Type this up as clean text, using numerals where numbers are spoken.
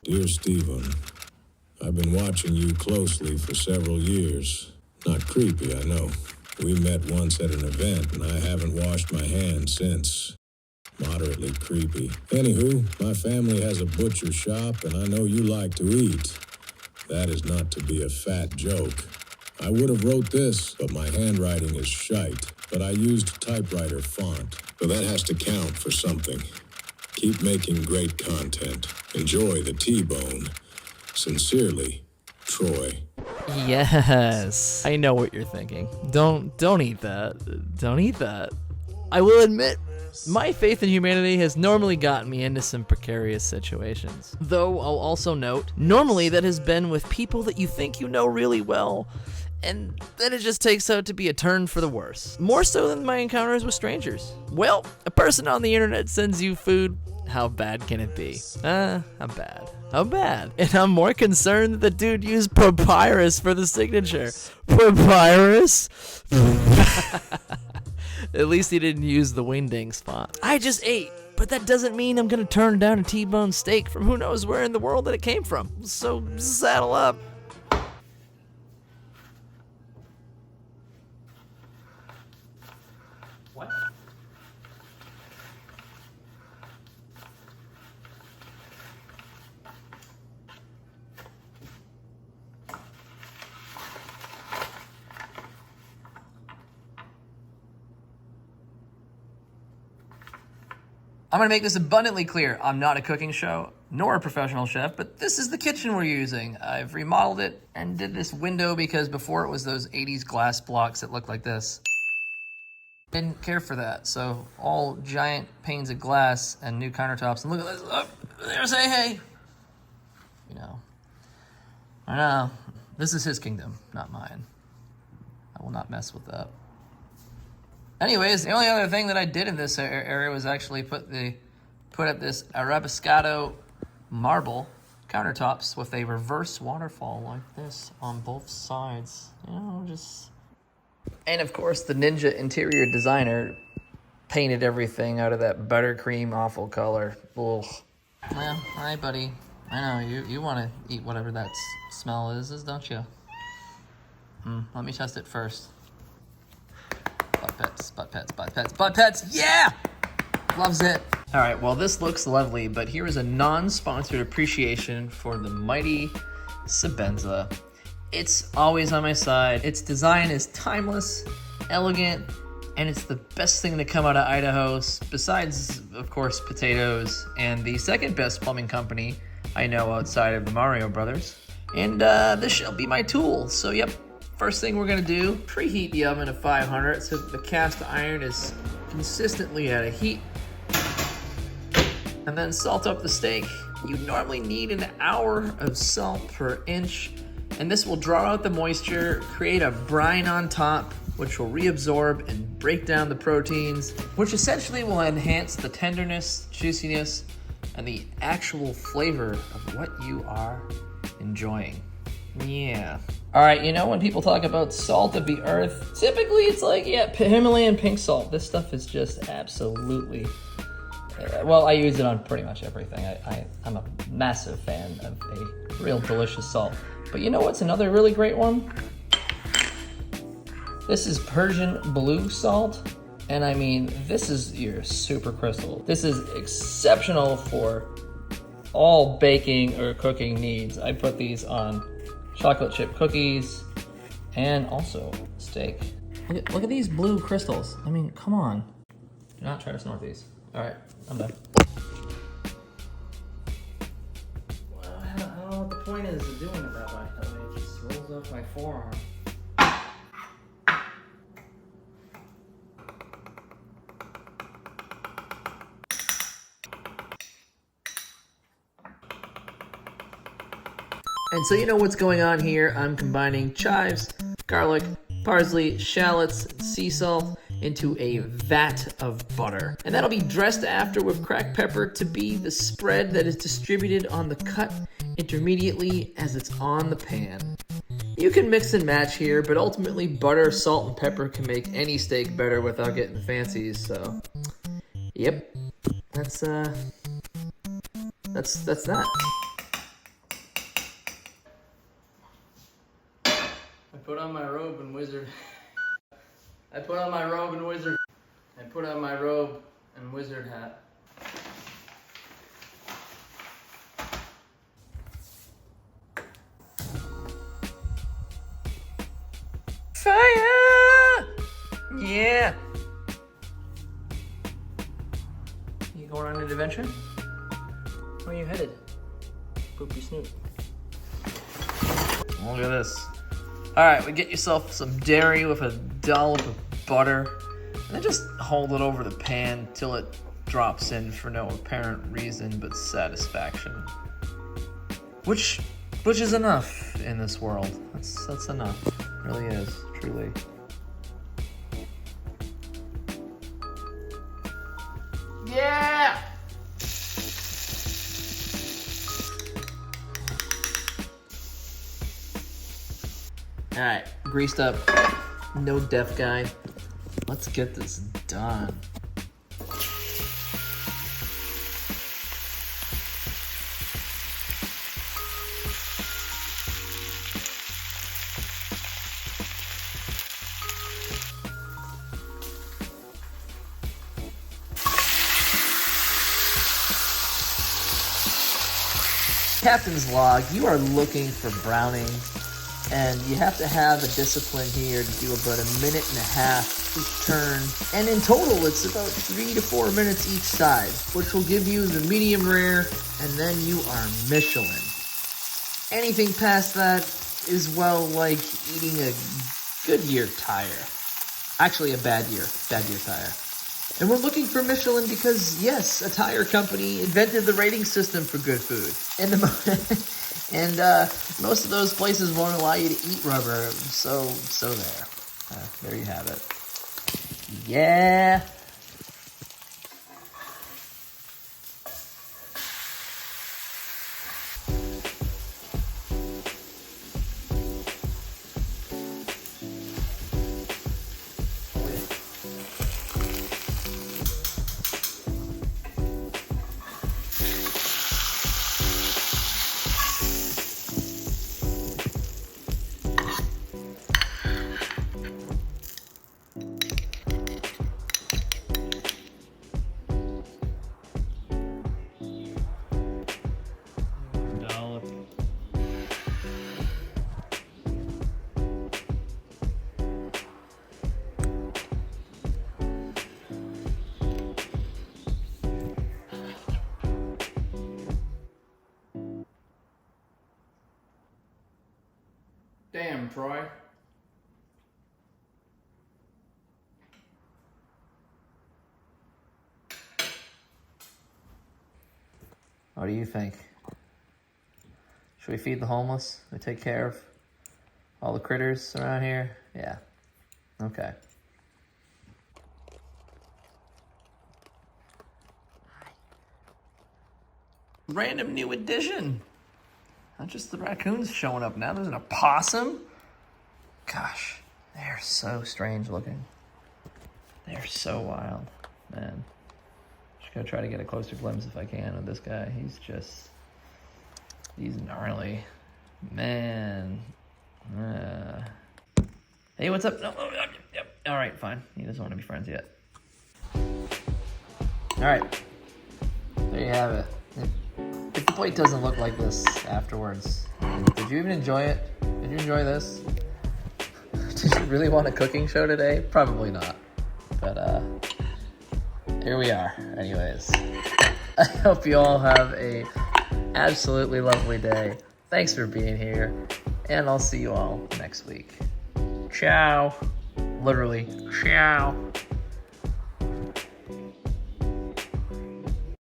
Dear Stephen, I've been watching you closely for several years. Not creepy, I know. We met once at an event, and I haven't washed my hands since. Moderately creepy. Anywho, my family has a butcher shop, and I know you like to eat. That is not to be a fat joke. I would have wrote this, but my handwriting is shite. But I used typewriter font, so that has to count for something. Keep making great content. Enjoy the T-bone. Sincerely, Troy. Yes. I know what you're thinking. Don't eat that. Don't eat that. I will admit, my faith in humanity has normally gotten me into some precarious situations. Though I'll also note, normally that has been with people that you think you know really well, and then it just takes out to be a turn for the worse. More so than my encounters with strangers. Well, a person on the internet sends you food. How bad can it be? How bad? How bad? And I'm more concerned that the dude used papyrus for the signature. Papyrus? At least he didn't use the Wingdings font. I just ate, but that doesn't mean I'm gonna turn down a T-bone steak from who knows where in the world that it came from. So saddle up. What? I'm gonna make this abundantly clear. I'm not a cooking show, nor a professional chef, but this is the kitchen we're using. I've remodeled it and did this window because before it was those 80s glass blocks that looked like this. Didn't care for that, so all giant panes of glass and new countertops. And look at this, oh, there's hey. You know, I know, this is his kingdom, not mine. I will not mess with that. Anyways, the only other thing that I did in this area was actually put up this Arabescado marble countertops with a reverse waterfall like this on both sides. You know, just... And of course, the Ninja interior designer painted everything out of that buttercream awful color. Ugh. Well, hi, buddy. I know, you want to eat whatever that smell is, don't you? Let me test it first. Butt pets, yeah! Loves it. All right, well, this looks lovely, but here is a non-sponsored appreciation for the mighty Sebenza. It's always on my side. Its design is timeless, elegant, and it's the best thing to come out of Idaho, besides, of course, potatoes, and the second best plumbing company I know outside of the Mario Brothers. And this shall be my tool, so yep. First thing we're gonna do, preheat the oven to 500 so that the cast iron is consistently at a heat. And then salt up the steak. You normally need an hour of salt per inch, and this will draw out the moisture, create a brine on top, which will reabsorb and break down the proteins, which essentially will enhance the tenderness, juiciness, and the actual flavor of what you are enjoying. Yeah. All right, you know, when people talk about salt of the earth, typically it's like, yeah, Himalayan pink salt. This stuff is just absolutely, well, I use it on pretty much everything. I'm a massive fan of a real delicious salt. But you know what's another really great one? This is Persian blue salt. And I mean, this is your super crystal. This is exceptional for all baking or cooking needs. I put these on chocolate chip cookies and also steak. Look at these blue crystals. I mean, come on. Do not try to snort these. All right, I'm done. Well, I don't know what the point is of doing it that way. It just rolls up my forearm. And so you know what's going on here. I'm combining chives, garlic, parsley, shallots, and sea salt into a vat of butter. And that'll be dressed after with cracked pepper to be the spread that is distributed on the cut intermediately as it's on the pan. You can mix and match here, but ultimately butter, salt, and pepper can make any steak better without getting fancies, so yep. That's that. wizard. I put on my robe and wizard. I put on my robe and wizard hat. Fire! Yeah! You going on an adventure? Where are you headed? Poopy snoot. Look at this. Alright, we get yourself some dairy with a dollop of butter, and then just hold it over the pan till it drops in for no apparent reason but satisfaction. Which is enough in this world. That's enough. It really is, truly. Yeah! Alright, greased up, no deaf guy. Let's get this done. Captain's log, you are looking for browning, and you have to have a discipline here to do about 1.5 minutes each turn. And in total, it's about 3 to 4 minutes each side, which will give you the medium rare, and then you are Michelin. Anything past that is, well, like eating a Goodyear tire. Actually, a bad year tire. And we're looking for Michelin because, yes, a tire company invented the rating system for good food. And most of those places won't allow you to eat rubber, so there you have it. Yeah. Damn, Troy. What do you think? Should we feed the homeless? We take care of all the critters around here? Yeah. Okay. Random new addition. Not just the raccoons showing up now. There's an opossum. Gosh, they're so strange looking. They're so wild, man. Just gonna try to get a closer glimpse if I can of this guy. He's gnarly, man. Hey, what's up? No, yep. All right, fine. He doesn't want to be friends yet. All right, there you have it. If the plate doesn't look like this afterwards, did you even enjoy it? Did you enjoy this? Did you really want a cooking show today? Probably not. But here we are. Anyways, I hope you all have a absolutely lovely day. Thanks for being here, and I'll see you all next week. Ciao. Literally, ciao.